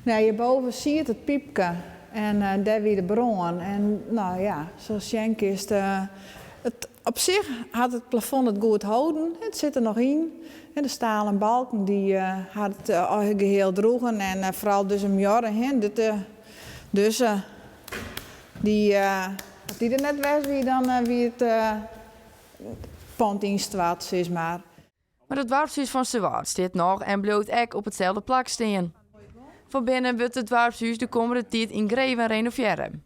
Nou, hierboven zie je het piepje en daar weer de bron. En nou ja, zoals Schenk is het op zich had het plafond het goed houden. Het zit er nog in. En de stalen balken die had het geheel droegen en vooral dus een jaren heen. Dus die er net was wie dan wie het pand instwaat is maar. Maar het dwarpshuis van Sewaard staat nog en bloot ek op hetzelfde plak staan. Van binnen wordt het dwarpshuis de komende tijd in Greven renoveren.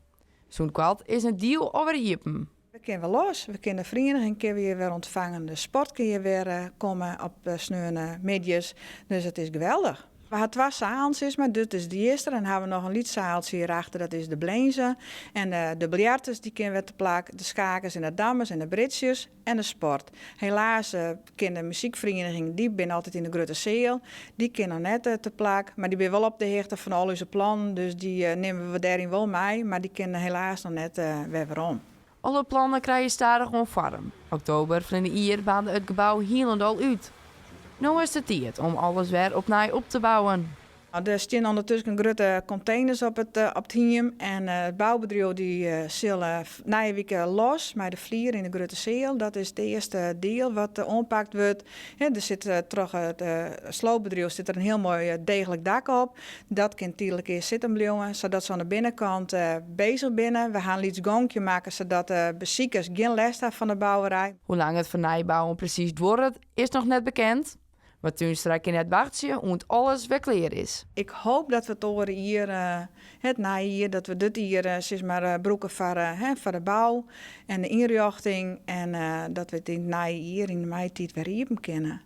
Zo'n kwad is een deal over Iepen. We kunnen wel los, we kunnen de vereniging weer ontvangen, de sport kun je weer komen op sneeuwende midjes, dus het is geweldig. We hebben 2 zaaltjes, is maar dit is de eerste. Dan hebben we nog een lietzaaltje hierachter, dat is de Bleense. En de biljarters, die kunnen we te plakken, de schakers en de dammers en de britsjes en de sport. Helaas kunnen de muziekvereniging, die ben altijd in de Grote Zeel, die kunnen nog net te plakken, maar die ben wel op de hoogte van al onze plannen, dus die nemen we daarin wel mee, maar die kunnen helaas nog net weer om. Alle plannen krijgen stadig gewoon vorm. Oktober van de jaar baande het gebouw helemaal uit. Nu is het tijd om alles weer opnieuw op te bouwen. Er staan ondertussen grote containers op het hiem en het bouwbedrijf die zullen na weken los met de vlier in de Grote Zeel. Dat is het eerste deel wat ompakt wordt. Er zit terug het sloopbedrijf zit er een heel mooi degelijk dak op. Dat kan tijdelijk eerst zitten blijven, zodat ze aan de binnenkant bezig binnen. We gaan iets gongje maken zodat de bezoekers geen last hebben van de bouwerij. Hoe lang het vernijbouwen precies wordt, is nog net bekend. Maar toen straks in het wachtje en alles weer klaar is. Ik hoop dat we het over hier, het na hier, dat we dit hier, zeg maar, broeken voor de bouw en de inrichting. En dat we het in het na hier in de mei-tijd weer hier kunnen.